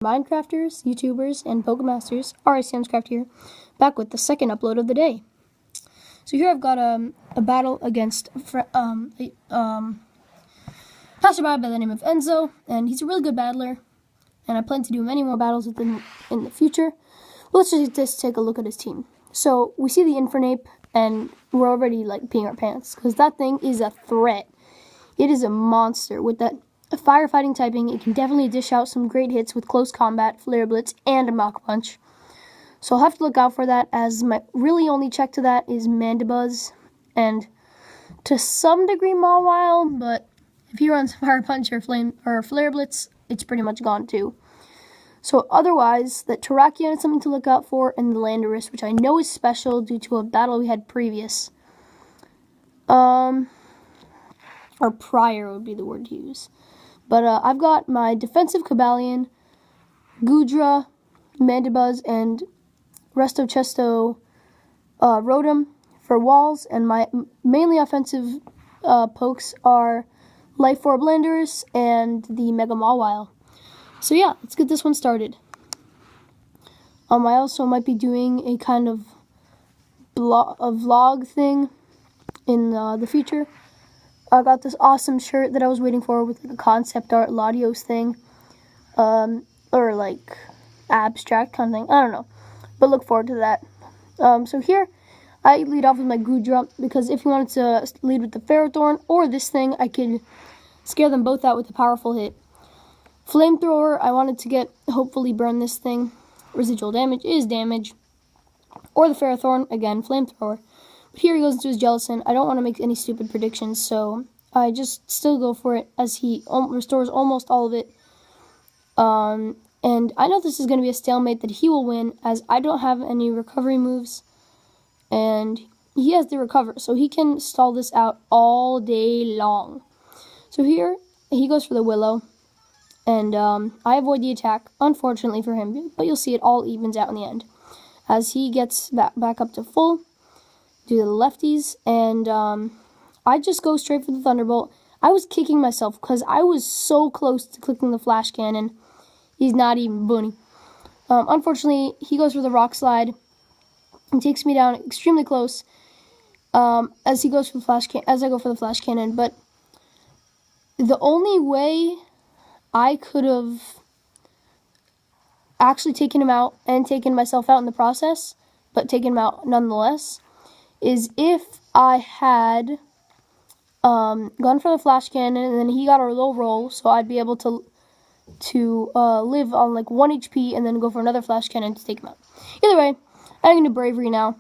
Minecrafters, YouTubers, and Pokemasters, RICMscraft here, back with the second upload of the day. So here I've got a battle against a passerby by the name of Enzo, and he's a really good battler, and I plan to do many more battles with him in the future. But let's just take a look at his team. So we see the Infernape, and we're already like peeing our pants, because that thing is a threat. It is a monster. With that firefighting typing, it can definitely dish out some great hits with close combat, flare blitz, and a Mach Punch. So I'll have to look out for that, as my really only check to that is Mandibuzz, and to some degree Mawile, but if he runs Fire Punch or Flare Blitz, it's pretty much gone too. So otherwise, that Terrakion is something to look out for, and the Landorus, which I know is special due to a battle we had previous. Or prior would be the word to use. But I've got my defensive Cobalion, Goodra, Mandibuzz, and Resto Chesto Rotom for walls, and my mainly offensive pokes are Life Orb Landorus and the Mega Mawile. So yeah, let's get this one started. I also might be doing a kind of vlog thing in the future. I got this awesome shirt that I was waiting for with like a concept art Latios thing, or like abstract kind of thing. I don't know, but look forward to that. So here I lead off with my Goodra, because if you wanted to lead with the Ferrothorn or this thing, I could scare them both out with a powerful hit. Flamethrower, I wanted to hopefully burn this thing. Residual damage is damage. Or the Ferrothorn, again, Flamethrower. But here he goes into his Jellicent. I don't want to make any stupid predictions, so I just still go for it, as he restores almost all of it. And I know this is going to be a stalemate that he will win, as I don't have any recovery moves. And he has the recover, so he can stall this out all day long. So here, he goes for the Willow. And I avoid the attack, unfortunately for him, but you'll see it all evens out in the end, as he gets back up to full, do the lefties, and I just go straight for the Thunderbolt. I was kicking myself, because I was so close to clicking the Flash Cannon. He's not even bunny. Unfortunately, he goes for the Rock Slide, and takes me down extremely close, as he goes for the as I go for the Flash Cannon, but the only way I could have actually taken him out and taken myself out in the process, but taken him out nonetheless, is if I had gone for the Flash Cannon and then he got a low roll, so I'd be able to live on like 1 HP and then go for another Flash Cannon to take him out. Either way, I'm going to Bravery now.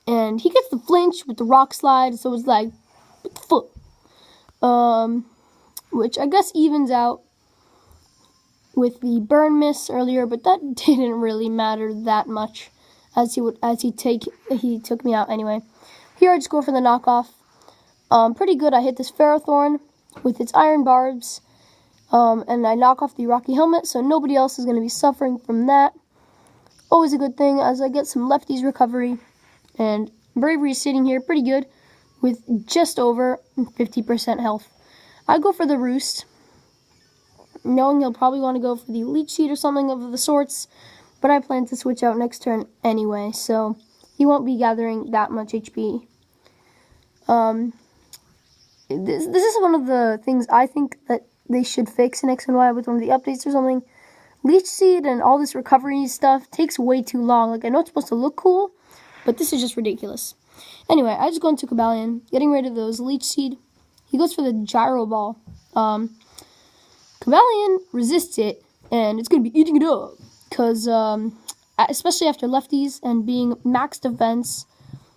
And he gets the flinch with the Rock Slide, so it's like, what the fuck? Which I guess evens out with the Burn Miss earlier, but that didn't really matter that much, as he took me out anyway. Here I just go for the knockoff. Pretty good. I hit this Ferrothorn with its Iron Barbs, and I knock off the Rocky Helmet, so nobody else is going to be suffering from that. Always a good thing, as I get some lefties recovery, and Bravery is sitting here pretty good with just over 50% health. I go for the Roost, knowing he'll probably want to go for the Leech Seed or something of the sorts, but I plan to switch out next turn anyway, so he won't be gathering that much HP. This is one of the things I think that they should fix in X and Y with one of the updates or something. Leech Seed and all this recovery stuff takes way too long. Like, I know it's supposed to look cool, but this is just ridiculous. Anyway, I just go into Cobalion, getting rid of those Leech Seed. He goes for the Gyro Ball. Cobalion resists it, and it's going to be eating it up. Because, especially after lefties and being max defense,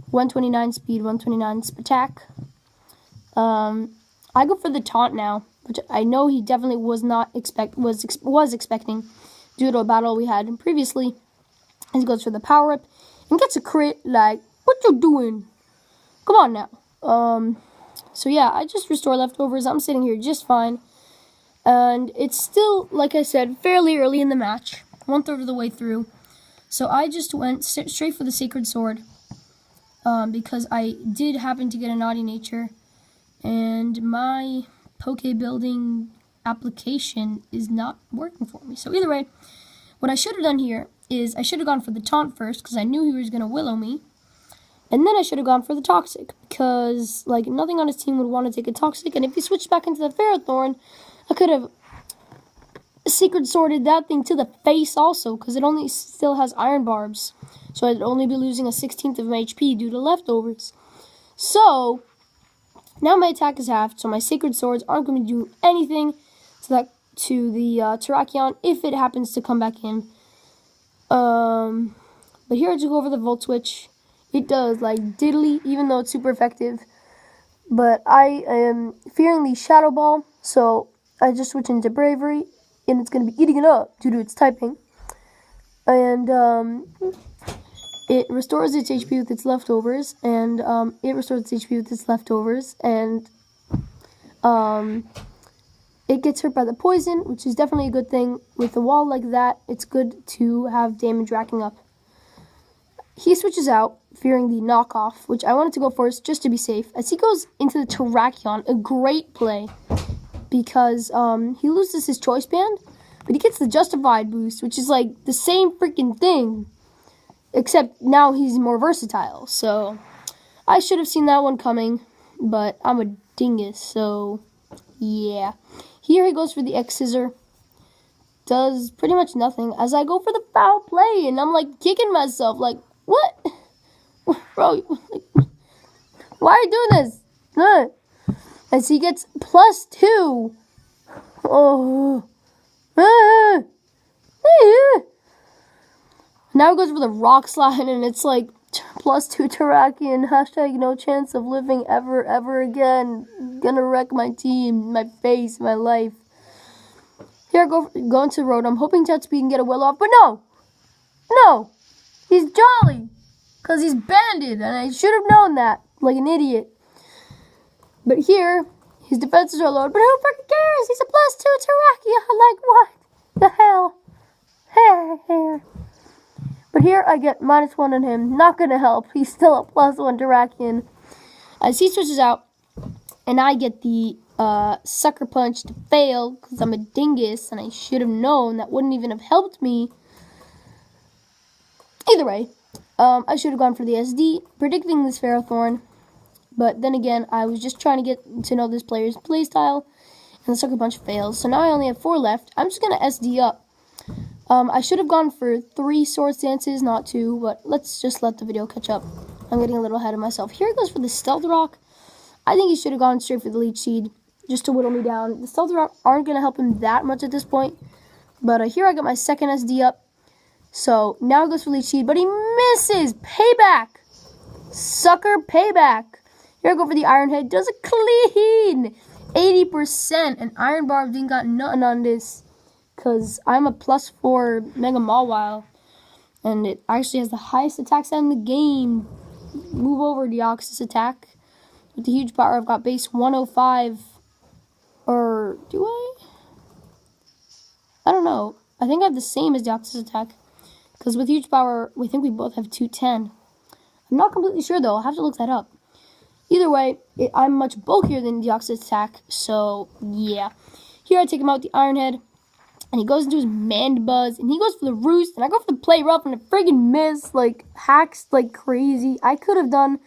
129 speed, 129 attack. I go for the Taunt now, which I know he definitely was expecting due to a battle we had previously. He goes for the Power Up and gets a crit. Like, what you doing? Come on now. So yeah, I just restore leftovers. I'm sitting here just fine. And it's still, like I said, fairly early in the match. 1/3 of the way through. So I just went straight for the Sacred Sword. Because I did happen to get a Naughty Nature. And my Poke building application is not working for me. So either way, what I should have done here is I should have gone for the taunt first because I knew he was going to willow me. And then I should have gone for the toxic because like nothing on his team would want to take a toxic. And if he switched back into the Ferrothorn, I could have secret sorted that thing to the face also because it only still has iron barbs. So I'd only be losing a 16th of my HP due to leftovers. So now my attack is halved, so my sacred swords aren't going to do anything to the Terrakion if it happens to come back in. But here I just go over the Volt Switch. It does like diddly, even though it's super effective. But I am fearing the Shadow Ball, so I just switch into Bravery, and it's going to be eating it up due to its typing. And it restores its HP with its leftovers, and it gets hurt by the poison, which is definitely a good thing. With a wall like that, it's good to have damage racking up. He switches out, fearing the knockoff, which I wanted to go first just to be safe. As he goes into the Terrakion, a great play, because he loses his Choice Band, but he gets the Justified boost, which is like the same freaking thing. Except now he's more versatile, so I should have seen that one coming, but I'm a dingus, so yeah. Here he goes for the X-Scissor. Does pretty much nothing as I go for the foul play, and I'm like kicking myself, like, what? Bro, like, why are you doing this? As he gets +2. Oh. Now it goes for the Rock Slide, and it's like +2 Terrakion, hashtag no chance of living ever again. Gonna wreck my team, my face, my life. Here I go into Road. I'm hoping Jet Speed can get a will off, but no, he's Jolly, because he's banded, and I should have known that, like an idiot. But here, his defenses are low, but who freaking cares? He's a +2 Terrakion, like what the hell? Hey. But here I get -1 on him. Not going to help. He's still a +1 Terrakion. As he switches out, and I get the Sucker Punch to fail because I'm a dingus and I should have known. That wouldn't even have helped me. Either way, I should have gone for the SD, predicting this Ferrothorn. But then again, I was just trying to get to know this player's playstyle, and the Sucker Punch fails. So now I only have 4 left. I'm just going to SD up. I should have gone for 3 Swords Dances, not 2, but let's just let the video catch up. I'm getting a little ahead of myself. Here it goes for the Stealth Rock. I think he should have gone straight for the Leech Seed, just to whittle me down. The Stealth Rock aren't going to help him that much at this point, but here I got my second SD up. So now it goes for Leech Seed, but he misses! Payback! Sucker payback! Here I go for the Iron Head. Does a clean 80%, and Iron Barb didn't got nothing on this. Because I'm a +4 Mega Mawile, and it actually has the highest attack stat in the game. Move over Deoxys attack. With the huge power, I've got base 105. Or do I? I don't know. I think I have the same as Deoxys attack. Because with huge power, we think we both have 210. I'm not completely sure though. I'll have to look that up. Either way, I'm much bulkier than Deoxys attack. So yeah. Here I take him out with the Iron Head. And he goes into his Mandibuzz, and he goes for the Roost, and I go for the Play Rough, and I friggin' miss, like, hacks like crazy. I could have done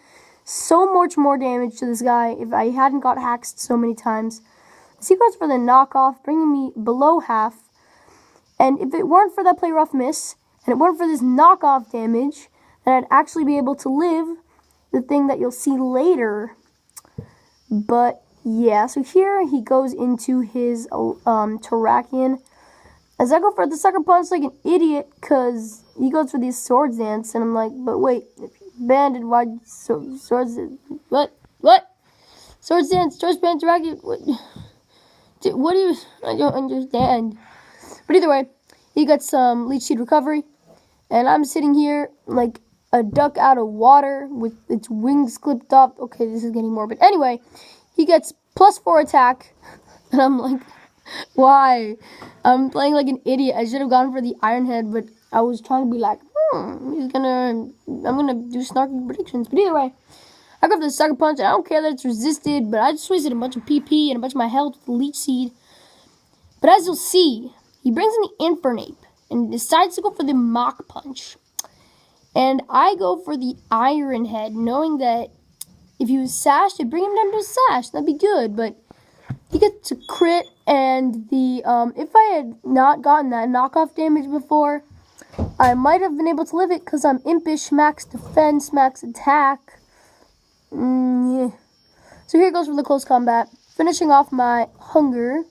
so much more damage to this guy if I hadn't got hacked so many times. So he goes for the Knockoff, bringing me below half. And if it weren't for that Play Rough miss, and it weren't for this Knockoff damage, then I'd actually be able to live the thing that you'll see later. But, yeah, so here he goes into his Terrakion. As I go for the Sucker Punch like an idiot, because he goes for these Swords Dance, and I'm like, but wait, if you're banded, why Swords What? Swords Dance, Choice Band, Terrakion, what do you, I don't understand. But either way, he got some Leech Seed recovery, and I'm sitting here like a duck out of water with its wings clipped off. Okay, this is getting morbid. Anyway, he gets +4 attack, and I'm like, why? I'm playing like an idiot. I should have gone for the Iron Head, but I was trying to be like, I'm gonna do snarky predictions. But either way, I go for the Sucker Punch, and I don't care that it's resisted, but I just wasted a bunch of PP and a bunch of my health with the Leech Seed. But as you'll see, he brings in the Infernape and decides to go for the Mach Punch. And I go for the Iron Head, knowing that if he was sashed, it'd bring him down to a sash. That'd be good, but he gets a crit, and the if I had not gotten that knockoff damage before, I might have been able to live it because I'm Impish, max defense, max attack. Yeah. So here goes for the close combat, finishing off my hunger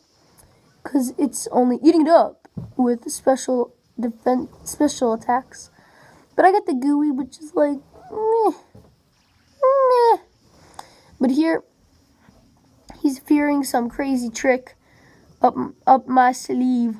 because it's only eating it up with special defense, special attacks. But I got the gooey, which is like, meh. But here, he's fearing some crazy trick up my sleeve.